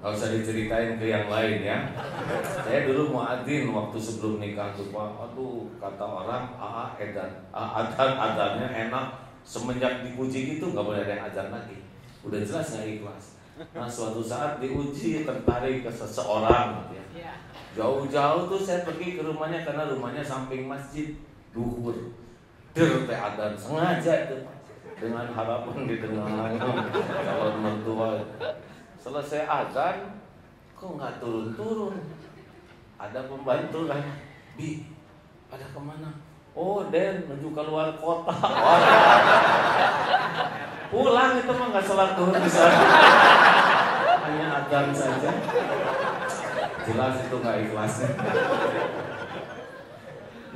Gak usah diceritain ke yang lain ya. Saya dulu muadzin waktu sebelum nikah tuh Pak. Aduh, kata orang adannya enak. Semenjak dipuji gitu nggak boleh ada yang adan lagi. Udah jelas nggak ikhlas. Nah suatu saat diuji tertarik ke seseorang ya. Jauh-jauh tuh saya pergi ke rumahnya karena rumahnya samping masjid. Duhur teh adan sengaja itu dengan harapan didengar calon mertua. Selesai adan kok nggak turun-turun. Ada pembantu lah, Bi, pada kemana? Oh Den, menuju keluar kota. Pulang itu mah nggak sholat duhur di sana. Hanya adan saja. Jelas itu nggak ikhlasnya.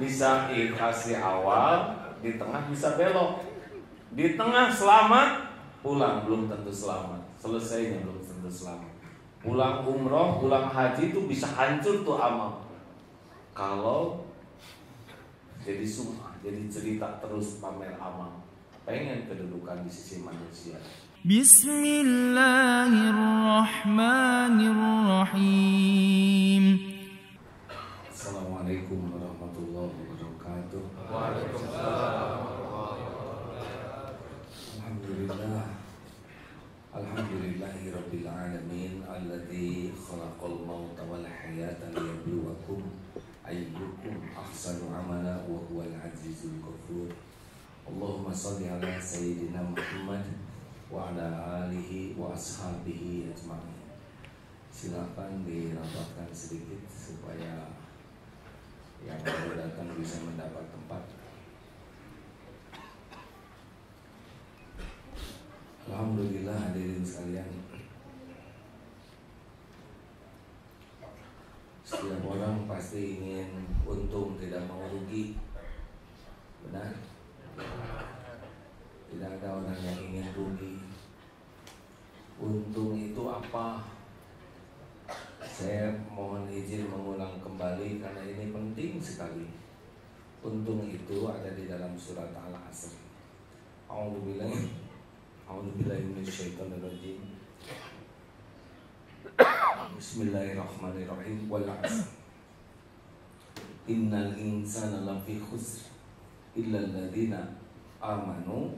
Bisa ikhlas di awal, di tengah bisa belok. Di tengah selamat, pulang belum tentu selamat. Selesainya belum tentu selamat. Pulang umroh, pulang haji itu bisa hancur tuh amal. Kalau jadi sum'ah, jadi cerita terus pamer amal, pengen kedudukan di sisi manusia. Bismillahirrahmanirrahim. Assalamualaikum warahmatullahi wabarakatuh. Waalaikumsalam. Alhamdulillah. Alhamdulillahi rabbil alamin alladzi khalaqal mauta wal hayata liyabluwakum ayyukum ahsanu amala wa huwal azizul ghafur. Allahumma shalli ala sayyidina Muhammad wa ala alihi wa ashabihi ajma'in. Silakan dirapatkan sedikit supaya yang baru datang bisa mendapat tempat. Alhamdulillah hadirin sekalian. Setiap orang pasti ingin untung, tidak mau rugi. Benar? Tidak ada orang yang ingin rugi. Untung itu apa? Saya mohon izin mengulang kembali karena ini penting sekali. Untung itu ada di dalam surat Al-Asr. A'udzubillahi minasyaitonirrajim. Bismillahirrahmanirrahim. Wal 'asr. Innal insana lafi khusr illa alladziina amanu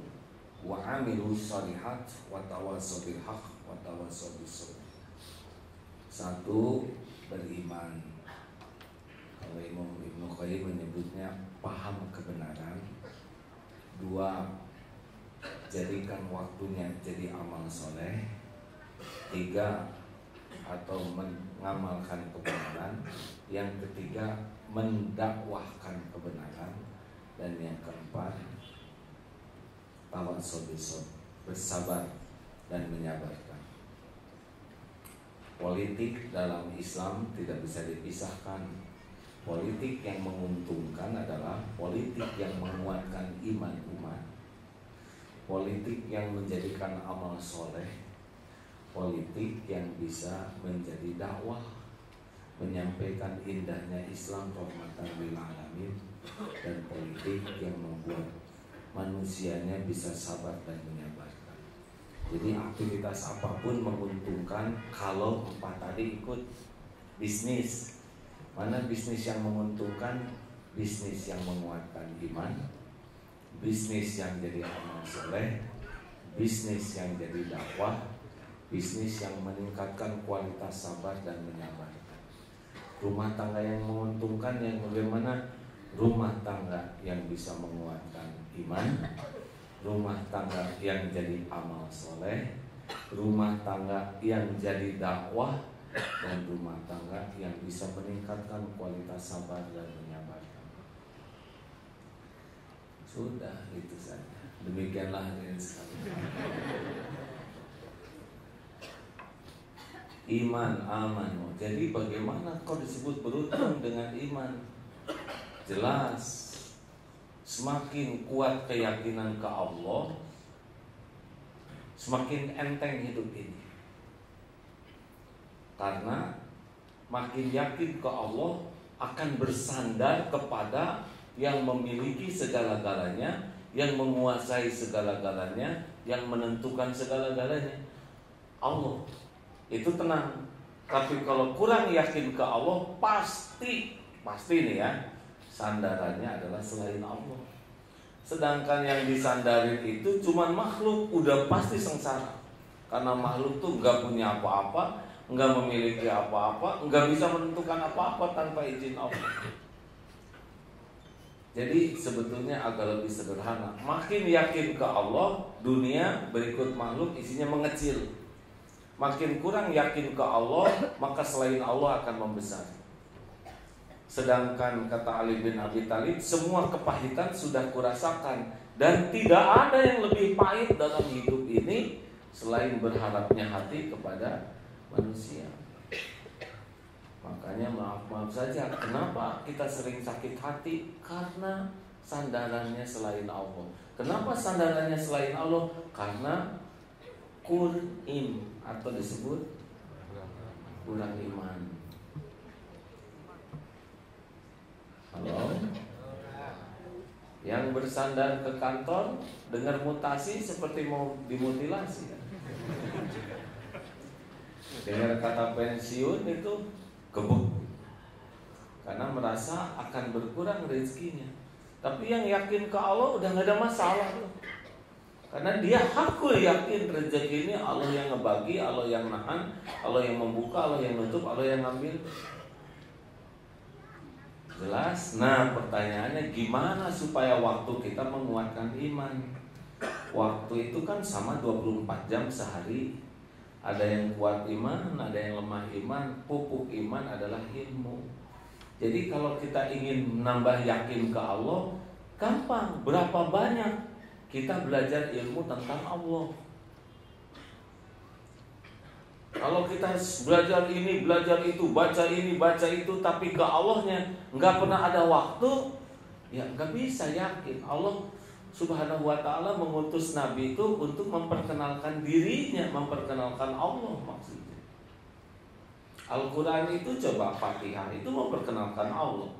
wa 'amilus shalihat wa tawassaw bil haqq wa tawassaw bis sabr. Satu, beriman. Kalau Imam Ibnu Qayyim menyebutnya paham kebenaran. Dua, jadikan waktunya jadi amal soleh. Tiga, atau mengamalkan kebenaran. Yang ketiga, mendakwahkan kebenaran. Dan yang keempat, tawassul bis, bersabar dan menyabarkan. Politik dalam Islam tidak bisa dipisahkan. Politik yang menguntungkan adalah politik yang menguatkan iman umat, politik yang menjadikan amal soleh, politik yang bisa menjadi dakwah, menyampaikan indahnya Islam rahmatan lil alamin, dan politik yang membuat manusianya bisa sabar dan menyabarkan. Jadi aktivitas apapun menguntungkan kalau empat tadi ikut. Bisnis, mana bisnis yang menguntungkan? Bisnis yang menguatkan iman, bisnis yang jadi amal soleh, bisnis yang jadi dakwah, bisnis yang meningkatkan kualitas sabar dan menyabarkan. Rumah tangga yang menguntungkan yang bagaimana? Rumah tangga yang bisa menguatkan iman, rumah tangga yang jadi amal soleh, rumah tangga yang jadi dakwah, dan rumah tangga yang bisa meningkatkan kualitas sabar dan menyabarkan. Sudah, itu saja. Demikianlah hadirin sekalian. Iman, aman. Jadi bagaimana kau disebut beruntung dengan iman? Jelas, semakin kuat keyakinan ke Allah, semakin enteng hidup ini. Karena makin yakin ke Allah, akan bersandar kepada yang memiliki segala-galanya, yang menguasai segala-galanya, yang menentukan segala-galanya. Allah. Itu tenang. Tapi kalau kurang yakin ke Allah, pasti nih ya, sandarannya adalah selain Allah. Sedangkan yang disandarin itu cuma makhluk, udah pasti sengsara. Karena makhluk tuh nggak punya apa-apa, nggak memiliki apa-apa, nggak bisa menentukan apa-apa tanpa izin Allah. Jadi sebetulnya agak lebih sederhana. Makin yakin ke Allah, dunia berikut makhluk isinya mengecil. Makin kurang yakin ke Allah, maka selain Allah akan membesar. Sedangkan kata Ali bin Abi Thalib, semua kepahitan sudah kurasakan, dan tidak ada yang lebih pahit dalam hidup ini selain berharapnya hati kepada manusia. Makanya maaf saja, kenapa kita sering sakit hati? Karena sandarannya selain Allah. Kenapa sandarannya selain Allah? Karena kur'im, atau disebut kurang iman. Halo? Yang bersandar ke kantor dengar mutasi seperti mau dimutilasi. Dengar kata pensiun itu gebuk, karena merasa akan berkurang rezekinya. Tapi yang yakin ke Allah udah gak ada masalah tuh. Karena dia hakul yakin rezeki ini Allah yang ngebagi, Allah yang nahan, Allah yang membuka, Allah yang nutup, Allah yang ngambil. Jelas? Nah pertanyaannya, gimana supaya waktu kita menguatkan iman? Waktu itu kan sama 24 jam sehari. Ada yang kuat iman, ada yang lemah iman. Pupuk iman adalah ilmu. Jadi kalau kita ingin menambah yakin ke Allah, gampang. Berapa banyak kita belajar ilmu tentang Allah. Kalau kita belajar ini, belajar itu, baca ini, baca itu, tapi ke Allahnya nggak pernah ada waktu, ya nggak bisa yakin. Allah Subhanahu wa ta'ala mengutus Nabi itu untuk memperkenalkan dirinya, memperkenalkan Allah maksudnya. Al-Quran itu coba Fatihah itu memperkenalkan Allah.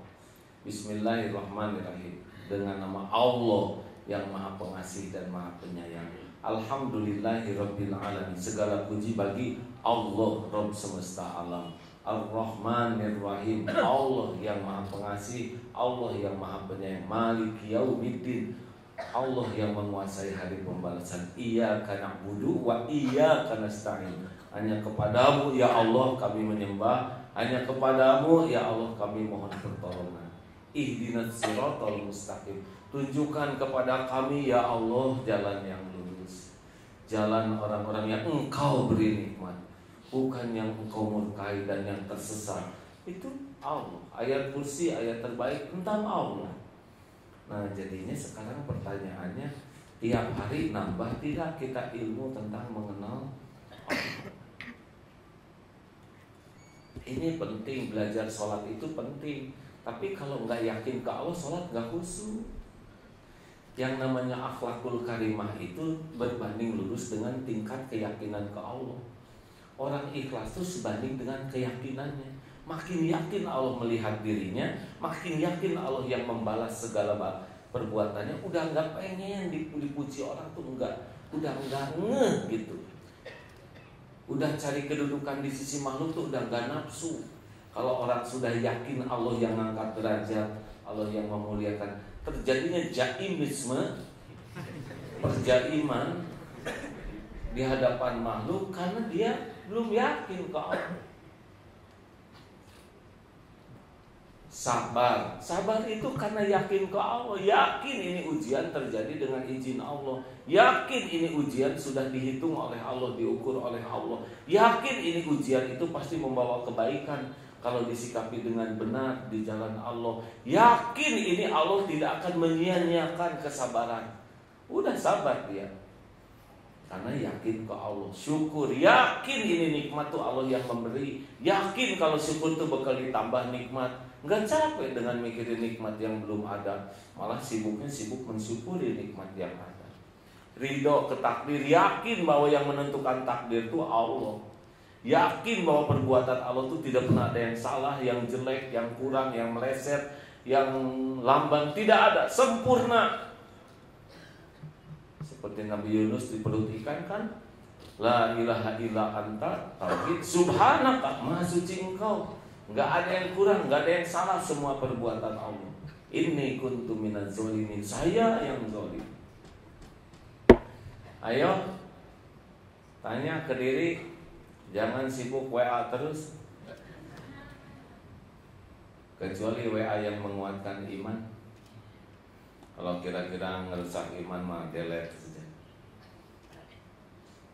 Bismillahirrahmanirrahim. Dengan nama Allah yang maha pengasih dan maha penyayang. Alhamdulillahirabbil alamin. Segala puji bagi Allah Rabb semesta alam. Ar-Rahmanir-Rahim. Allah yang maha pengasih, Allah yang maha penyayang. Maliki yaumiddin. Allah yang menguasai hari pembalasan. Iyyaka na'budu wa iyyaka nasta'in. Hanya kepadamu ya Allah kami menyembah, hanya kepadamu ya Allah kami mohon pertolongan. Ihdinas siratal mustaqim. Tunjukkan kepada kami ya Allah jalan yang lurus, jalan orang-orang yang Engkau beri nikmat, bukan yang Engkau murkai dan yang tersesat. Itu Allah. Ayat kursi, ayat terbaik tentang Allah. Nah jadinya sekarang pertanyaannya, tiap hari nambah tidak kita ilmu tentang mengenal Allah? Ini penting, belajar sholat itu penting. Tapi kalau nggak yakin ke Allah, sholat nggak khusyuk. Yang namanya akhlakul karimah itu berbanding lurus dengan tingkat keyakinan ke Allah. Orang ikhlas itu sebanding dengan keyakinannya. Makin yakin Allah melihat dirinya, makin yakin Allah yang membalas segala perbuatannya. Udah nggak pengen dipuji orang tuh, udah nggak ngeh gitu. Udah cari kedudukan di sisi makhluk tuh udah nggak nafsu. Kalau orang sudah yakin Allah yang ngangkat derajat, Allah yang memuliakan, terjadinya jaimisme, perjaiman di hadapan makhluk karena dia belum yakin ke Allah. Sabar itu karena yakin ke Allah. Yakin ini ujian terjadi dengan izin Allah. Yakin ini ujian sudah dihitung oleh Allah, diukur oleh Allah. Yakin ini ujian itu pasti membawa kebaikan kalau disikapi dengan benar di jalan Allah. Yakin ini Allah tidak akan menyia-nyiakan kesabaran. Udah sabar dia karena yakin ke Allah. Syukur, yakin ini nikmat tuh Allah yang memberi. Yakin kalau syukur tuh bakal ditambah nikmat. Nggak capek dengan mikirin nikmat yang belum ada, malah sibuk mensyukuri nikmat yang ada. Ridho ke takdir, yakin bahwa yang menentukan takdir itu Allah. Yakin bahwa perbuatan Allah itu tidak pernah ada yang salah, yang jelek, yang kurang, yang meleset, yang lamban, tidak ada, sempurna. Seperti Nabi Yunus di perut ikan kan, La ilaha illa anta, tauhid. Subhanaka, maha suci engkau. Enggak ada yang kurang, enggak ada yang salah, semua perbuatan Allah. Inni kuntu minaz zalimin, saya yang zalim. Ayo tanya ke diri, jangan sibuk WA terus. Kecuali WA yang menguatkan iman. Kalau kira-kira ngerusak iman mah delete saja.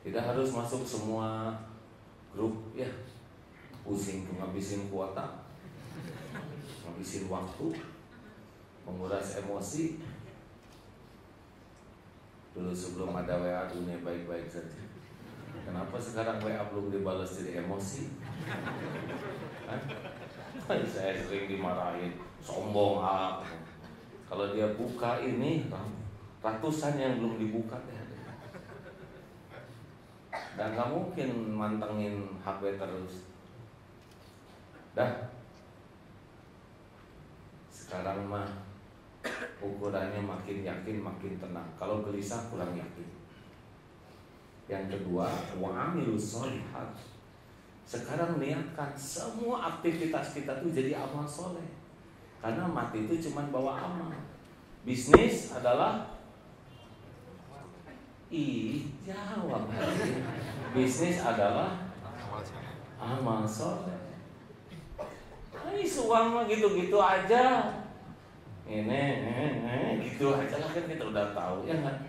Tidak harus masuk semua grup ya. Pusing ngabisin kuota, ngabisin waktu, menguras emosi. Dulu sebelum ada WA dunia baik-baik saja. Kenapa sekarang WA belum dibalas jadi emosi? Saya sering dimarahin, sombong apa? Kalau dia buka ini ratusan yang belum dibuka ya. Dan nggak mungkin mantengin HP terus. Dah. Sekarang mah ukurannya makin yakin makin tenang. Kalau gelisah kurang yakin. Yang kedua, wa'amilus sholihat. Sekarang niatkan semua aktivitas kita tuh jadi amal soleh. Karena mati itu cuma bawa amal. Bisnis adalah jawab hari. Bisnis adalah amal soleh. Ini uang mah gitu-gitu aja. Ini gitu aja lah kan kita udah tahu ya kan.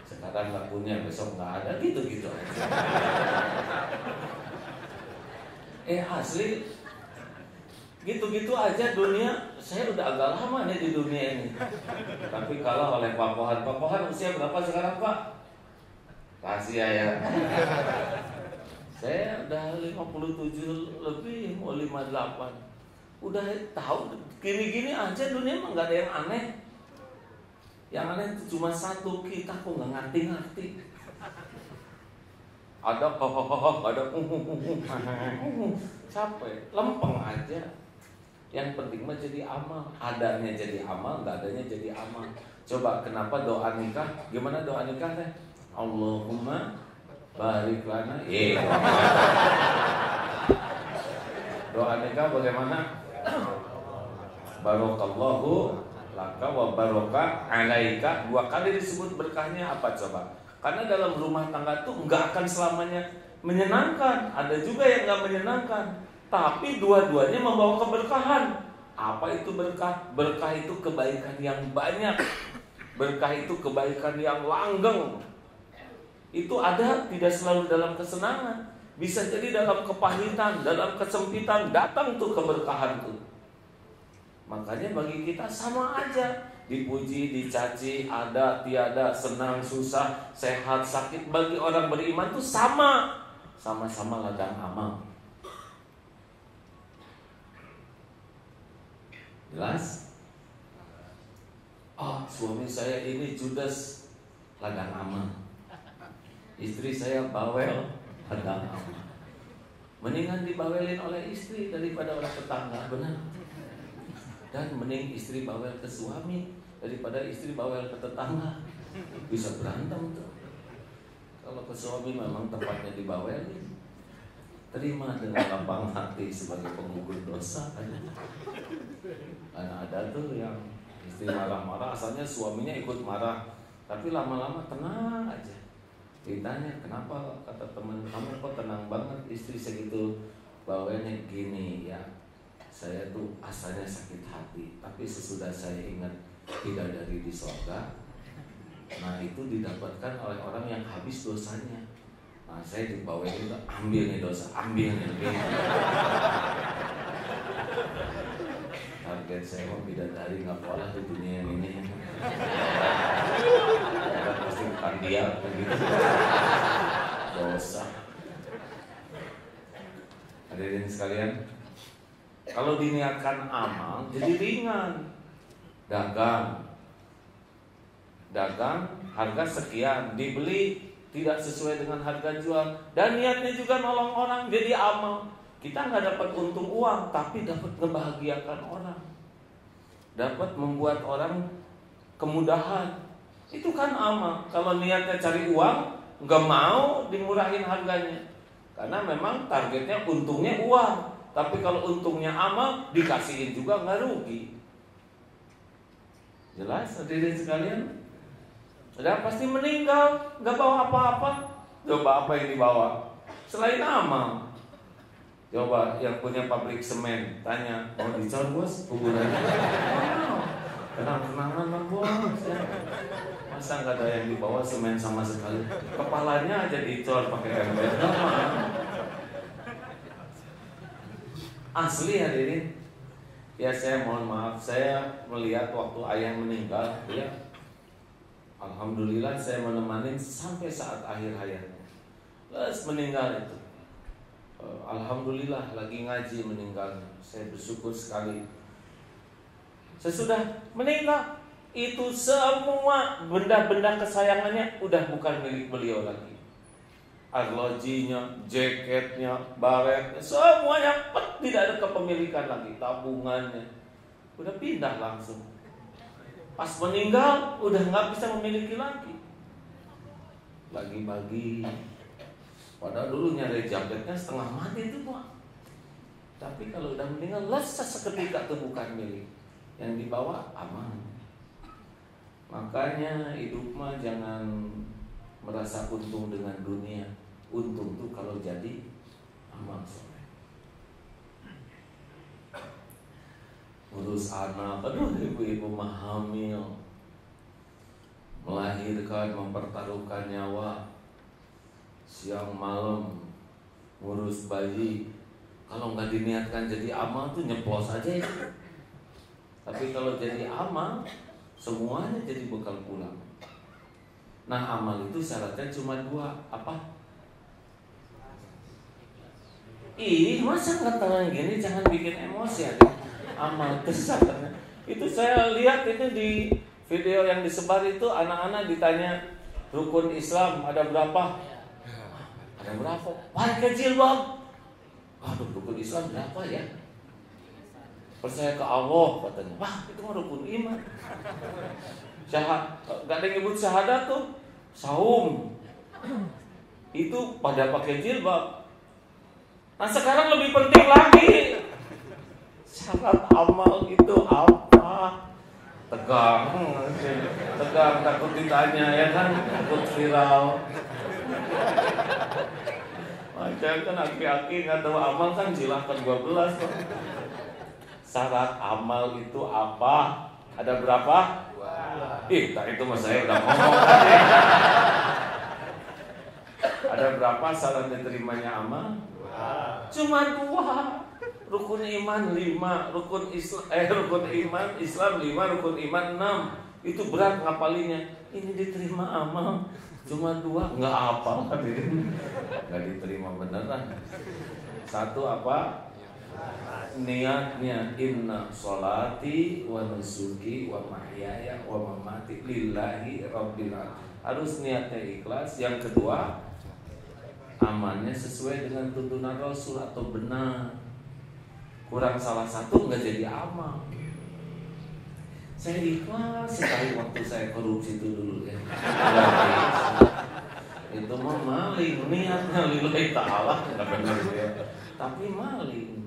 Sekarang nggak punya, besok nggak ada, gitu-gitu aja. Asli gitu-gitu aja dunia. Saya udah agak lama nih di dunia ini. Tapi kalau oleh Pak Pohan usia berapa sekarang Pak? Rahasia ya. Saya udah 57 lebih, mau 58. Udah tahu gini-gini aja dunia mah nggak ada yang aneh. Yang aneh itu cuma satu, kita kok nggak ngerti-ngerti. Ada ada capek, lempeng aja. Yang penting mah jadi amal. Adanya jadi amal, nggak adanya jadi amal. Coba kenapa doa nikah? Gimana doa nikah teh? Allahumma barik lana. Doa nikah bagaimana? Barokallahu laka wa barokah alaika. 2 kali disebut berkahnya apa coba? Karena dalam rumah tangga tuh nggak akan selamanya menyenangkan. Ada juga yang nggak menyenangkan. Tapi dua-duanya membawa keberkahan. Apa itu berkah? Berkah itu kebaikan yang banyak. Berkah itu kebaikan yang langgeng. Itu ada tidak selalu dalam kesenangan. Bisa jadi dalam kepahitan, dalam kesempitan datang tuh keberkahan tuh. Makanya bagi kita sama aja. Dipuji, dicaci, ada, tiada, senang, susah, sehat, sakit. Bagi orang beriman tuh sama. Sama-sama ladang amal. Jelas? Oh, suami saya ini judes, ladang amal. Istri saya bawel, ladang amal. Mendingan dibawelin oleh istri daripada orang tetangga, benar. Dan mending istri bawel ke suami daripada istri bawel ke tetangga. Bisa berantem tuh. Kalau ke suami memang tempatnya dibawelin. Terima dengan lapang hati sebagai penggugur dosa. Karena ada tuh yang istri marah-marah, asalnya suaminya ikut marah, tapi lama-lama tenang aja. Ditanya kenapa, kata teman kamu kok tenang banget, istri segitu bawelnya. Gini ya, saya tuh asalnya sakit hati, tapi sesudah saya ingat bidadari di surga, nah itu didapatkan oleh orang yang habis dosanya. Nah saya dibawelin, ambil nih dosa, ambil nih. Target saya mau bidadari nggak pola di dunia ini. Pasti bukan dia begitu. Dosa. Hadirin sekalian, kalau diniatkan amal jadi ringan. Dagang harga sekian, dibeli tidak sesuai dengan harga jual, dan niatnya juga nolong orang jadi amal. Kita nggak dapat untung uang, tapi dapat membahagiakan orang, dapat membuat orang kemudahan. Itu kan amal. Kalau niatnya cari uang, nggak mau dimurahin harganya, karena memang targetnya untungnya uang. Tapi kalau untungnya amal, dikasihin juga nggak rugi. Jelas hadirin sekalian? Sudah pasti meninggal, nggak bawa apa-apa. Coba apa yang dibawa selain amal? Coba yang punya pabrik semen tanya, mau dicor bos kuburannya? Kenang-kenangan lah bos ya. Masa nggak ada yang dibawa semen sama sekali? Kepalanya aja dicor pakai ember. Asli hadirin. Ya saya mohon maaf, saya melihat waktu ayah meninggal, ya alhamdulillah saya menemani sampai saat akhir hayatnya. Terus meninggal itu, alhamdulillah lagi ngaji meninggalnya. Saya bersyukur sekali. Sesudah meninggal, itu semua benda-benda kesayangannya udah bukan milik beliau lagi. Arlojinya, jaketnya, baretnya, semuanya tidak ada kepemilikan lagi. Tabungannya udah pindah langsung. Pas meninggal udah nggak bisa memiliki lagi. Bagi-bagi. Padahal dulu nyari jaketnya setengah mati itu Pak. Tapi kalau udah meninggal lesas seketika tuh bukan milik. Yang dibawa aman. Makanya hidup mah jangan merasa untung dengan dunia. Untung tuh kalau jadi amal soleh. Urus anak, aduh ibu-ibu mah hamil, melahirkan, mempertaruhkan nyawa, siang malam ngurus bayi. Kalau nggak diniatkan jadi amal tuh nyeplos aja ya. Tapi kalau jadi amal, semuanya jadi bekal pulang. Nah amal itu syaratnya cuma 2, apa? Masa ngetawain gini jangan bikin emosi ya. Amal itu syaratnya. Itu saya lihat itu di video yang disebar itu, anak-anak ditanya rukun Islam ada berapa? Ada berapa? Pakai jilbab. Aduh, rukun Islam berapa ya? Percaya ke Allah katanya. Wah, itu mah rukun iman. Gak ada yang nyebut syahadat tuh. Saum. Itu pada pakai jilbab. Nah sekarang lebih penting lagi, syarat amal itu apa? Tegang takut ditanya ya kan, takut viral. Macam kan aki-aki nggak tahu amal kan silahkan 12. Syarat amal itu apa? Ada berapa? Itu mas saya udah ngomong tadi. Ada berapa syarat diterimanya amal? Cuma 2. Rukun iman 5, rukun iman Islam 5, rukun iman 6. Itu berat ngapalinya. Ini diterima amal cuma 2, nggak hafal hadirin. Nggak diterima beneran. 1 apa? Niatnya inna sholati wa nusuki wa mahyaya wa mamati lillahi rabbil alamin. Harus niatnya ikhlas. Yang kedua, amannya sesuai dengan tuntunan Rasul atau benar. Kurang salah satu nggak jadi amal. Saya ikhlas sekali waktu saya korupsi itu dulu ya. Itu mah maling, niatnya lillahi ta'ala nggak benar ya. Tapi maling.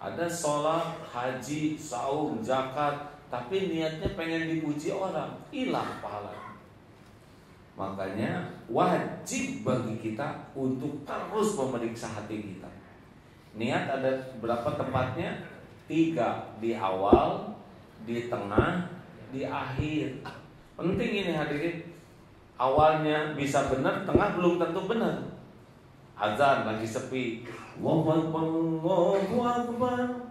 Ada sholat, haji, saum, zakat, tapi niatnya pengen dipuji orang, hilang pahala. Makanya wajib bagi kita untuk terus memeriksa hati kita. Niat ada berapa tempatnya? 3, di awal, di tengah, di akhir. Penting ini hadirin. Awalnya bisa benar, tengah belum tentu benar. Azan lagi sepi, Allahu Akbar, Allahu Akbar.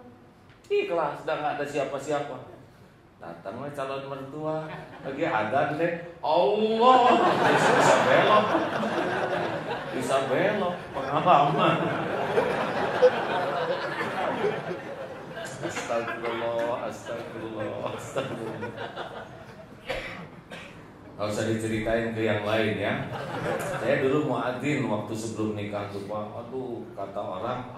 Ikhlas, sudah nggak ada siapa-siapa. Datanglah calon mertua, lagi adzan deh, Allah, bisa belok, pengalaman. Astagfirullah. Gak usah diceritain ke yang lain ya. Saya dulu muadzin waktu sebelum nikah tuh Pak. Aduh, kata orang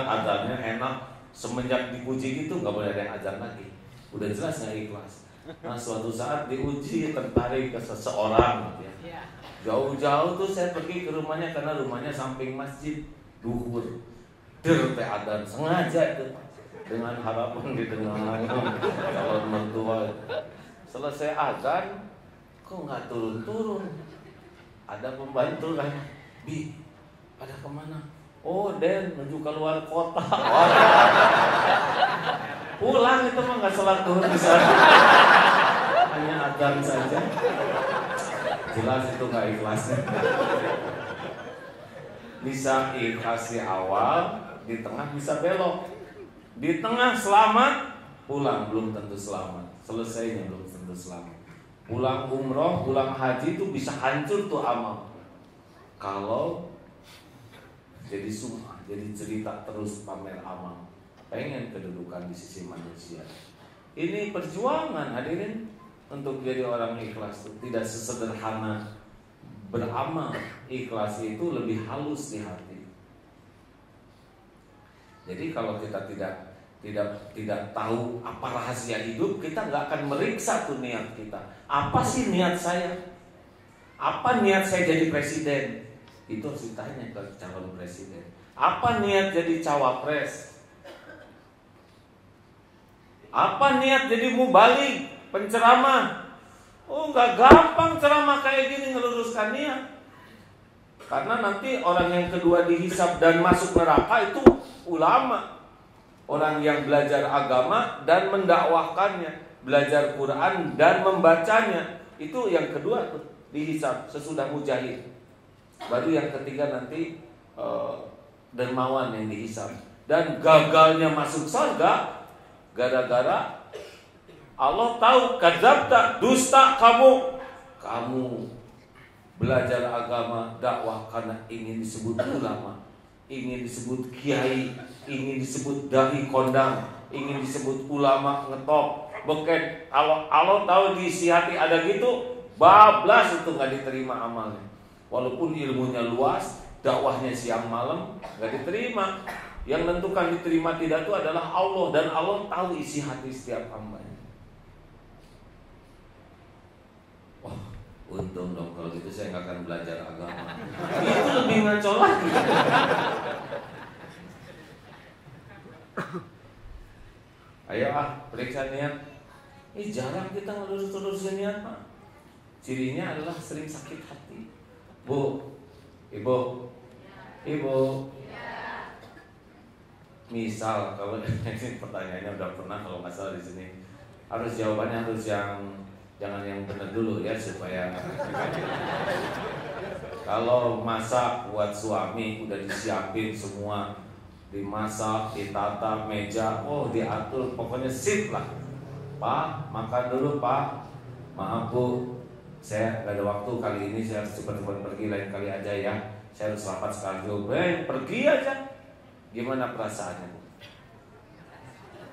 adzannya enak. Semenjak dipuji gitu nggak boleh ada yang adzan lagi. Udah jelas nggak ikhlas. Nah suatu saat diuji tertarik ke seseorang gitu ya. Jauh-jauh tuh saya pergi ke rumahnya karena rumahnya samping masjid. Duhur der teh adzan sengaja itu dengan harapan didengar calon mertua. Selesai adzan kok nggak turun-turun. Ada pembantu kan, Bi, pada kemana? Oh Den, menuju keluar kota. Pulang itu mah nggak sholat duhur di sana. Hanya adzan saja. Jelas itu nggak ikhlasnya. Bisa ikhlas di awal, di tengah bisa belok. Di tengah selamat, pulang belum tentu selamat. Selesainya belum tentu selamat. Pulang umroh, pulang haji itu bisa hancur tuh amal. Kalau jadi sumah, jadi cerita terus pamer amal. Pengen kedudukan di sisi manusia. Ini perjuangan hadirin untuk jadi orang ikhlas itu tidak sesederhana beramal. Ikhlas itu lebih halus di hati. Jadi kalau kita tidak tahu apa rahasia hidup, kita nggak akan meriksa tuh niat kita. Apa sih niat saya? Apa niat saya jadi presiden? Itu harus ditanya ke calon presiden. Apa niat jadi cawapres? Apa niat jadi mubalik, penceramah? Oh nggak gampang ceramah kayak gini ngeluruskan niat. Karena nanti orang yang kedua dihisab dan masuk neraka itu ulama. Orang yang belajar agama dan mendakwahkannya, belajar Quran dan membacanya. Itu yang kedua tuh dihisab sesudah mujahid. Baru yang ketiga nanti dermawan yang dihisab. Dan gagalnya masuk surga gara-gara Allah tahu kadzabta, dusta kamu belajar agama, dakwah karena ingin disebut ulama, ingin disebut kiai, ingin disebut dai kondang, ingin disebut ulama ngetop, beken. Allah tahu di isi hati ada gitu, bablas itu nggak diterima amalnya. Walaupun ilmunya luas, dakwahnya siang malam nggak diterima. Yang menentukan diterima tidak itu adalah Allah, dan Allah tahu isi hati setiap hambanya. Wah, untung dong kalau gitu saya nggak akan belajar agama. Itu lebih ngaco lagi. Ayo periksa niat. Jarang kita ngelurus-lurusin niat, Pak. Cirinya adalah sering sakit hati. Bu, Ibu. Misal kalau ini pertanyaannya udah pernah kalau nggak salah di sini, harus jawabannya harus jangan yang benar dulu ya supaya. Kalau masak buat suami udah disiapin semua, dimasak, ditata meja, diatur, pokoknya sip lah. Pak, makan dulu Pak. Maaf Bu, saya nggak ada waktu kali ini, saya harus cepat-cepat pergi, lain kali aja ya. Saya harus rapat sekali dulu. Pergi aja. Gimana perasaannya Bu?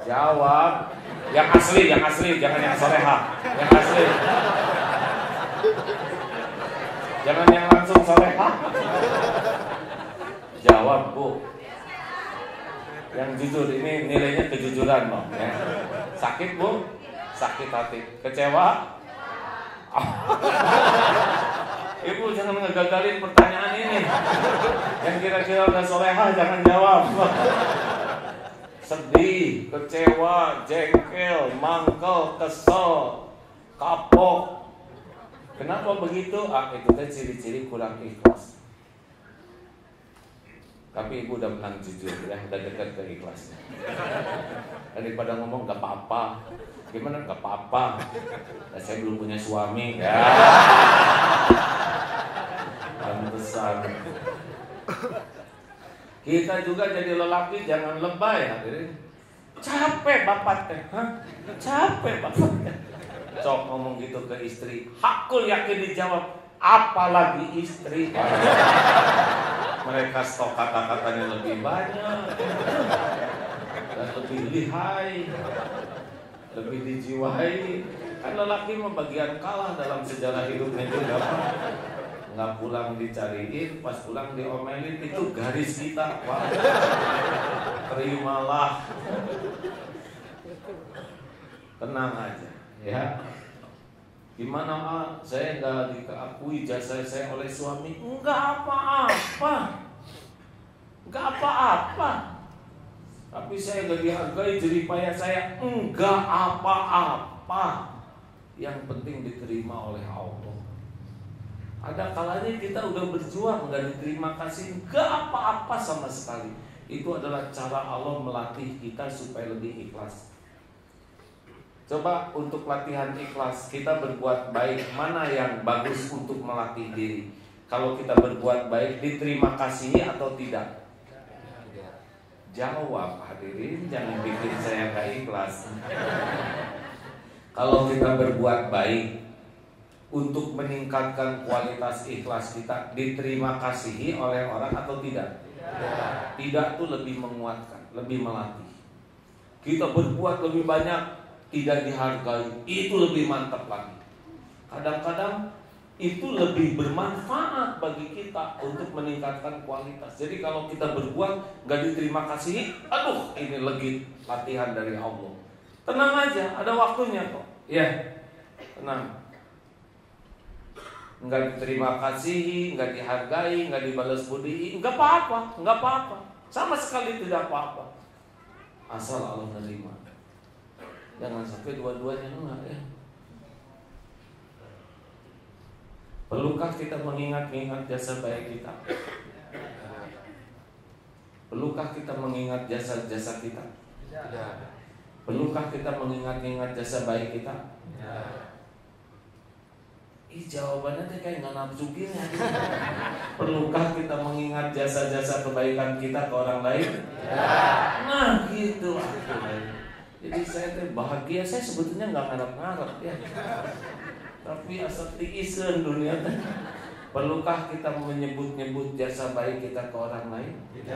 Jawab. Yang asli, jangan yang soleha. Yang asli. Jangan yang langsung soleha. Jawab Bu. Yang jujur, ini nilainya kejujuran loh ya. Sakit Bu? Sakit hati. Kecewa? Ibu jangan ngegagalin pertanyaan ini. Yang kira-kira udah soleha jangan jawab. Sedih, kecewa, jengkel, mangkel, kesel, kapok. Kenapa begitu? Itu teh ciri-ciri kurang ikhlas. Tapi ibu udah menang jujur ya, udah dekat ke ikhlasnya. Daripada ngomong gak apa-apa. Gimana gak apa-apa? Saya belum punya suami ya. Besar. Kita juga jadi lelaki jangan lebay hadirin. Capek bapak teh, capek bapak teh. Cok ngomong gitu ke istri, hakul yakin dijawab, apalagi istri. Mereka stok kata-katanya lebih banyak dan lebih lihai, lebih dijiwai. Kan lelaki mah bagian kalah dalam sejarah hidupnya juga. Nggak pulang dicariin, pas pulang diomelin, itu garis kita. Wah, terimalah. Tenang aja Ya, gimana saya nggak diakui jasa saya oleh suami? Enggak apa-apa, enggak apa-apa. Tapi saya nggak dihargai jeripaya saya, enggak apa-apa. Yang penting diterima oleh Allah. Ada kalanya kita udah berjuang nggak diterima kasih, enggak apa-apa sama sekali. Itu adalah cara Allah melatih kita supaya lebih ikhlas. Coba untuk latihan ikhlas, kita berbuat baik, mana yang bagus untuk melatih diri? Kalau kita berbuat baik, diterima kasih atau tidak? Jawab hadirin, jangan bikin saya gak ikhlas. Kalau kita berbuat baik untuk meningkatkan kualitas ikhlas kita, diterima kasihi oleh orang atau tidak? Tidak tuh lebih menguatkan, lebih melatih. Kita berbuat lebih banyak, tidak dihargai, itu lebih mantap lagi. Kadang-kadang itu lebih bermanfaat bagi kita untuk meningkatkan kualitas. Jadi kalau kita berbuat nggak diterima kasih, aduh ini lagi latihan dari Allah. Tenang aja, ada waktunya kok. Ya, tenang. Nggak diterima kasih, nggak dihargai, nggak dibalas budi, nggak apa-apa, nggak apa-apa. Sama sekali tidak apa-apa. Asal Allah menerima. Jangan sampai dua-duanya enggak ya. Perlukah kita mengingat-ingat jasa baik kita? Perlukah kita mengingat jasa-jasa kita? Perlukah kita mengingat-ingat jasa baik kita? Jawabannya tuh kayak nggak nafsukin ya. Perlukah kita mengingat jasa-jasa kebaikan kita ke orang lain? Nah gitu lah. Jadi saya bahagia, saya sebetulnya nggak ngarep-ngarep ya. Tapi asal tiisen dunia. Perlukah kita menyebut-nyebut jasa baik kita ke orang lain? Tidak.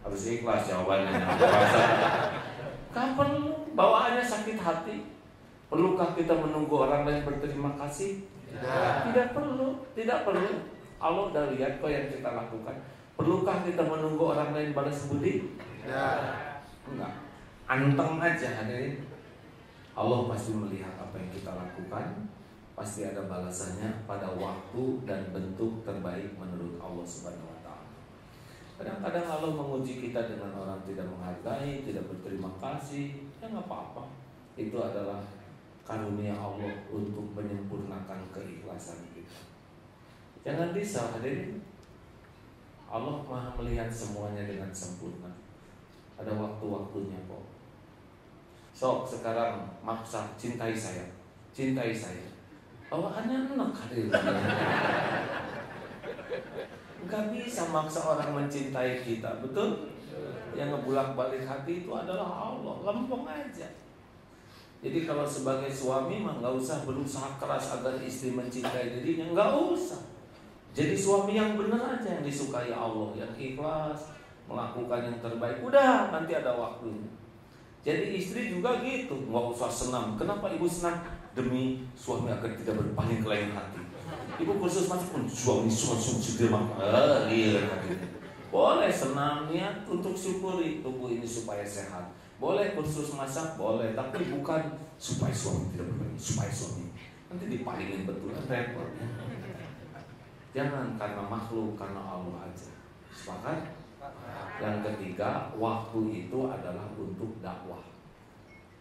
Harus ikhlas jawabannya. Gak perlu, bawaannya sakit hati. Perlukah kita menunggu orang lain berterima kasih? Tidak. Tidak perlu, tidak perlu. Allah udah lihat kok yang kita lakukan. Perlukah kita menunggu orang lain balas budi? Tidak. Enggak. Anteng aja hadirin. Allah pasti melihat apa yang kita lakukan, pasti ada balasannya pada waktu dan bentuk terbaik menurut Allah Subhanahu wa taala. Kadang-kadang Allah menguji kita dengan orang tidak menghargai, tidak berterima kasih, ya nggak apa-apa. Itu adalah karunia Allah untuk menyempurnakan keikhlasan kita. Jangan risau hadirin. Allah Maha melihat semuanya dengan sempurna. Ada waktu-waktunya kok. Sok sekarang maksa cintai saya, cintai saya. Bawaannya enak hadirin. Gak bisa maksa orang mencintai kita, betul? Yang ngebulak-balik hati itu adalah Allah. Lempeng aja. Jadi kalau sebagai suami mah nggak usah berusaha keras agar istri mencintai dirinya, nggak usah. Jadi suami yang benar aja, yang disukai Allah, yang ikhlas, melakukan yang terbaik. Udah, nanti ada waktunya. Jadi istri juga gitu, nggak usah senang. Kenapa ibu senang? Demi suami agar tidak berpaling ke lain hati. Ibu khusus masuk pun suami sudah boleh senang niat untuk syukuri tubuh ini supaya sehat. Boleh kursus masak, boleh, tapi bukan supaya suami tidak berpaling, supaya suami nanti dipalingin betulan repot. Jangan karena makhluk, karena Allah aja. Sepakat? Yang ketiga, waktu itu adalah untuk dakwah,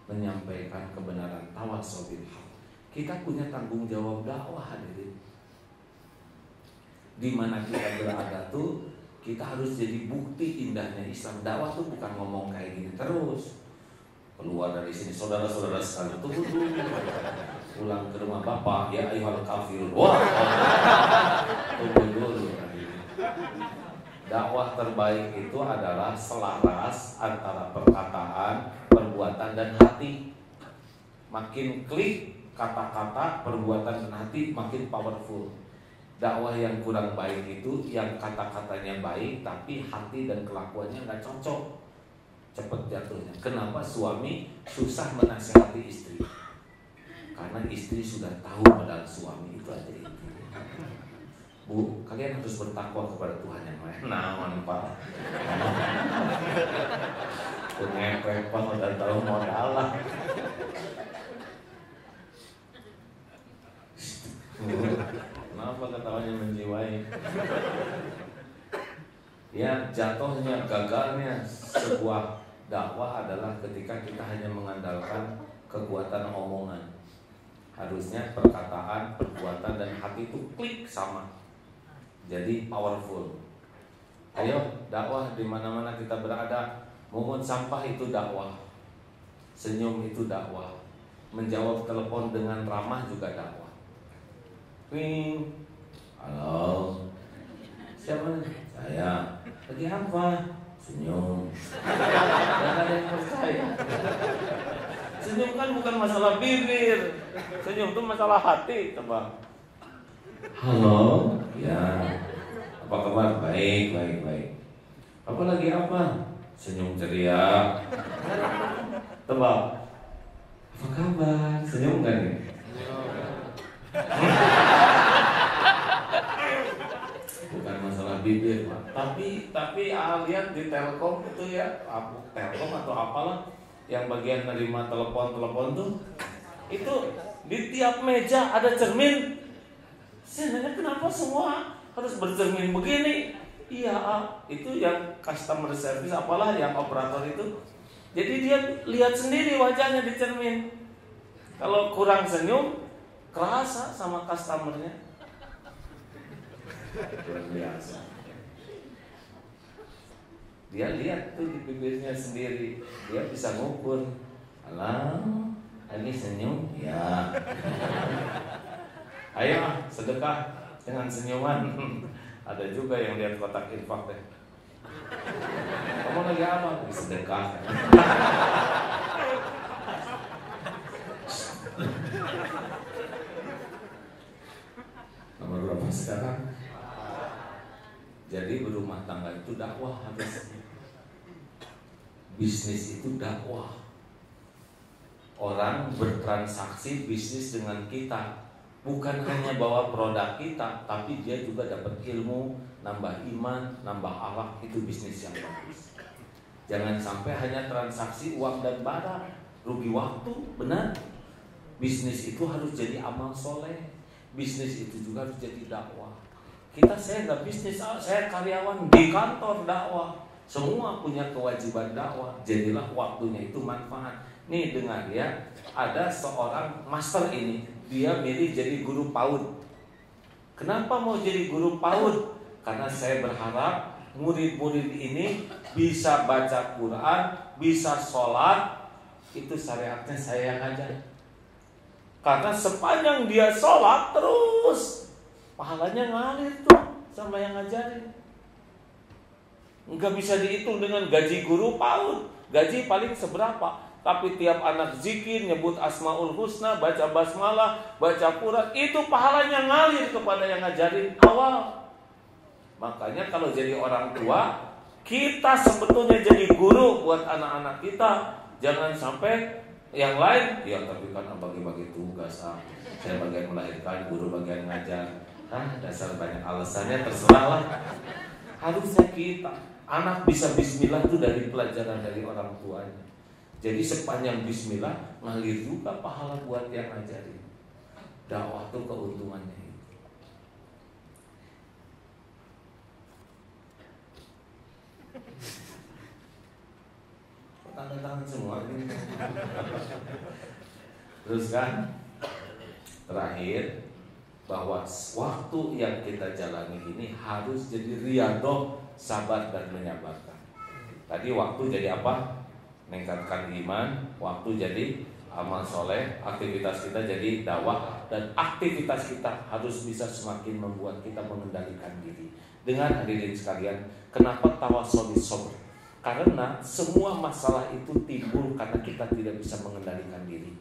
menyampaikan kebenaran, tawassul bil haq. Kita punya tanggung jawab dakwah hadirin. Di mana kita berada tuh, kita harus jadi bukti indahnya Islam. Dakwah tuh bukan ngomong kayak gini terus. Keluar dari sini, saudara-saudara sekalian, tunggu dulu. Pulang ke rumah bapak, ya ayyuhal kafirun. Wah, tunggu dulu. Dakwah terbaik itu adalah selaras antara perkataan, perbuatan, dan hati. Makin klik kata-kata, perbuatan, dan hati makin powerful. Dakwah yang kurang baik itu yang kata-katanya baik tapi hati dan kelakuannya nggak cocok, cepet jatuhnya. Kenapa suami susah menasihati istri? Karena istri sudah tahu padahal suami itu aja itu. Bu, kalian harus bertakwa kepada Tuhan yang lain. Nah, Pak. Ngepek Pak udah tahu modal lah. ini. Ya, jatuhnya, gagalnya sebuah dakwah adalah ketika kita hanya mengandalkan kekuatan omongan. Harusnya perkataan, perbuatan, dan hati itu klik sama. Jadi powerful. Ayo, dakwah di mana-mana kita berada. Mungut sampah itu dakwah. Senyum itu dakwah. Menjawab telepon dengan ramah juga dakwah. Ring. Halo. Siapa? Saya. Lagi apa? Senyum. Dan ada yang percaya. Senyum kan bukan masalah bibir. Senyum itu masalah hati, coba. Halo. Ya. Apa kabar? Baik. Apa lagi apa? Senyum ceria. Tebak. Apa kabar? Senyum kan nih? Bukan masalah bibir, Pak. Tapi lihat di Telkom itu ya, Telkom atau apalah yang bagian nerima telepon tuh, itu di tiap meja ada cermin. Saya nanya kenapa semua harus bercermin begini? Iya, itu yang customer service apalah yang operator itu. Jadi dia lihat sendiri wajahnya di cermin. Kalau kurang senyum, kerasa sama customernya. Luar biasa. Dia lihat tuh di bibirnya sendiri. Dia bisa ngukur. Alah, ini senyum? Ya. Ayo sedekah dengan senyuman. Ada juga yang lihat kotak infak deh. Kamu lagi apa? Lagi sedekah. Nomor berapa sekarang? Jadi berumah tangga itu dakwah habisnya. Bisnis itu dakwah. Orang bertransaksi bisnis dengan kita, bukan hanya bawa produk kita, tapi dia juga dapat ilmu, nambah iman, nambah akhlak. Itu bisnis yang bagus. Jangan sampai hanya transaksi uang dan barang, rugi waktu. Benar. Bisnis itu harus jadi amal soleh. Bisnis itu juga harus jadi dakwah. Saya nggak bisnis, saya karyawan di kantor dakwah. Semua punya kewajiban dakwah. Jadilah waktunya itu manfaat. Nih dengar ya, ada seorang master ini, dia milih jadi guru PAUD. Kenapa mau jadi guru PAUD? Karena saya berharap murid-murid ini bisa baca Quran, bisa sholat. Itu syariatnya saya yang ajar. Karena sepanjang dia sholat terus, pahalanya ngalir tuh sama yang ngajarin. Enggak bisa dihitung dengan gaji guru PAUD. Gaji paling seberapa? Tapi tiap anak zikir, nyebut Asmaul Husna, baca basmalah, baca Quran, itu pahalanya ngalir kepada yang ngajarin awal. Makanya kalau jadi orang tua, kita sebetulnya jadi guru buat anak-anak kita. Jangan sampai yang lain, ya tapi kan bagi-bagi tugas, saya bagian melahirkan, guru bagian ngajar. Dasar banyak alasannya, terserah lah. Harusnya kita, anak bisa bismillah itu dari pelajaran dari orang tuanya. Jadi sepanjang bismillah ngalir juga pahala buat yang ngajarin. Dakwah itu keuntungannya itu. Tangan-tangan semua ini. Terus kan terakhir, bahwa waktu yang kita jalani ini harus jadi riyadhah, sabar dan menyabarkan. Tadi waktu jadi apa? Meningkatkan iman. Waktu jadi amal soleh. Aktivitas kita jadi dakwah. Dan aktivitas kita harus bisa semakin membuat kita mengendalikan diri. Dengan hadirin sekalian, kenapa tawasul sabr? Karena semua masalah itu timbul karena kita tidak bisa mengendalikan diri.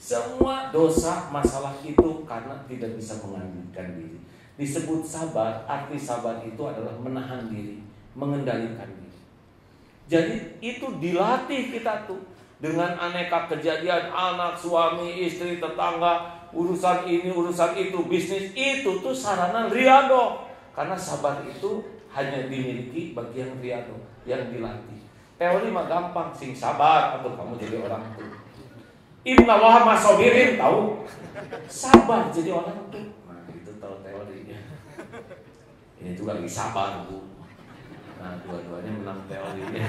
Semua dosa, masalah itu karena tidak bisa mengendalikan diri. Disebut sabar, arti sabar itu adalah menahan diri, mengendalikan diri. Jadi itu dilatih kita tuh dengan aneka kejadian, anak, suami, istri, tetangga, urusan ini, urusan itu, bisnis, itu tuh sarana riyadhah. Karena sabar itu hanya dimiliki bagi yang riyadhah, yang dilatih. Teori mah gampang, sing sabar atau kamu jadi orang tuh. Innallaha masabirin, tahu? Sabar jadi orang tuh. Nah, itu tahu teorinya. Ini juga lagi sabar Bu. Nah dua-duanya menang teorinya.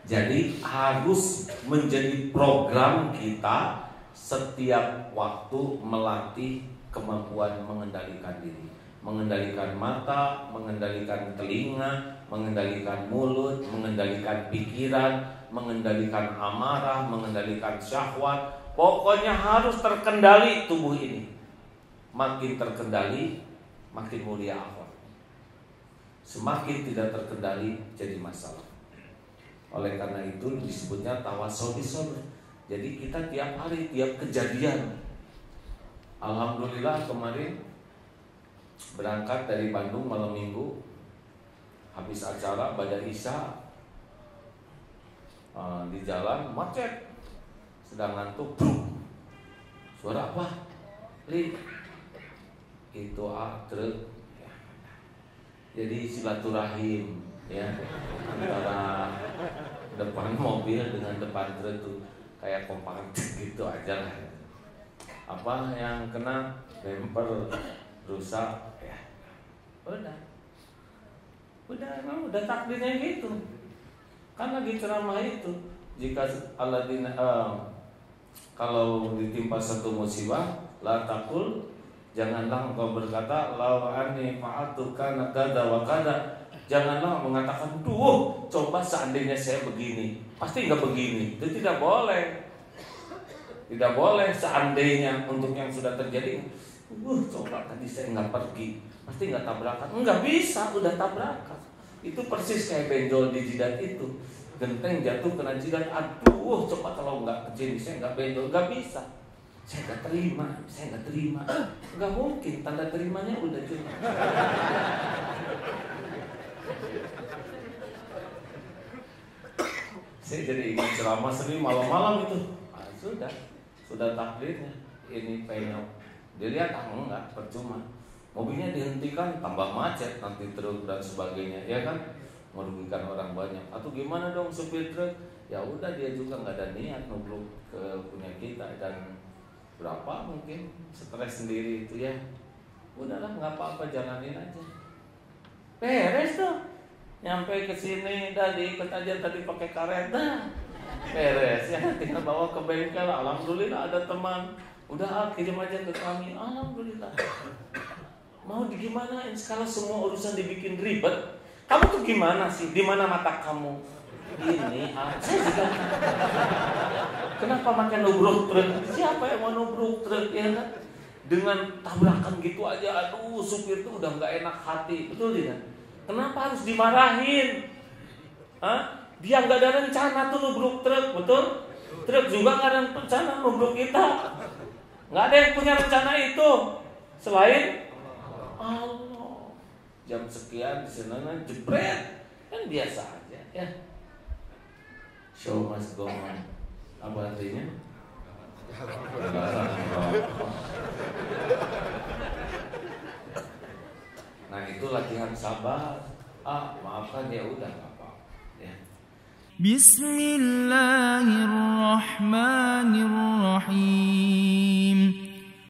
Jadi harus menjadi program kita setiap waktu melatih kemampuan mengendalikan diri, mengendalikan mata, mengendalikan telinga, mengendalikan mulut, mengendalikan pikiran, mengendalikan amarah, mengendalikan syahwat. Pokoknya harus terkendali tubuh ini. Makin terkendali, makin mulia akhlak. Semakin tidak terkendali, jadi masalah. Oleh karena itu disebutnya tawasul bisabr. Jadi kita tiap hari, tiap kejadian. Alhamdulillah kemarin berangkat dari Bandung malam minggu, habis acara pada Isya, di jalan macet, sedang ngantuk, suara apa? Li, itu truk. Jadi silaturahim ya antara depan mobil dengan depan truk tuh kayak kompak gitu aja lah. Apa yang kena bumper rusak ya udah emang udah takdirnya gitu. Kan lagi ceramah itu, jika kalau ditimpa satu musibah la taqul, janganlah engkau berkata law anni fa'altu kana kada wa kada. Janganlah mengatakan duh coba seandainya saya begini, pasti enggak begini. Itu tidak boleh. Tidak boleh seandainya untuk yang sudah terjadi. Coba tadi saya nggak pergi, pasti nggak tabrakan. Nggak bisa, udah tabrakan. Itu persis kayak benjol di jidat itu. Genteng jatuh kena jidat. Aduh, coba kalau nggak kejadian saya nggak benjol, nggak bisa. Saya nggak terima. Nggak mungkin, tanda terimanya udah jelas. Saya jadi ingat ceramah sering malam-malam itu. Sudah takdirnya. Ini penyok. Dilihat enggak, percuma. Mobilnya dihentikan, tambah macet nanti truk dan sebagainya, ya kan? Merugikan orang banyak. Atau gimana dong supir truk? Ya udah dia juga nggak ada niat nubruk ke punya kita dan berapa mungkin stres sendiri itu ya. Udahlah nggak apa-apa, jalanin aja. Beres tuh. Nyampe ke sini dah diikat aja tadi pakai karet dah. Beres ya, tinggal bawa ke bengkel. Alhamdulillah ada teman. Udah kirim aja ke kami. Alhamdulillah. Mau digimanain sekarang semua urusan dibikin ribet. Kamu tuh gimana sih? Di mana mata kamu? Ini saya juga. Kenapa makan nubruk truk? Siapa yang mau nubruk truk ya kan? Dengan tabrakan gitu aja, aduh supir tuh udah nggak enak hati, betul tidak? Kenapa harus dimarahin? Hah? Dia nggak ada rencana tuh nubruk truk, betul? Truk juga nggak ada rencana nubruk kita. Nggak ada yang punya rencana itu selain Allah. Jam sekian di sana jebret, kan biasa aja ya. Show must go on. Apa artinya? Nah itu latihan sabar. Maafkan ya udah apa ya. Bismillahirrahmanirrahim.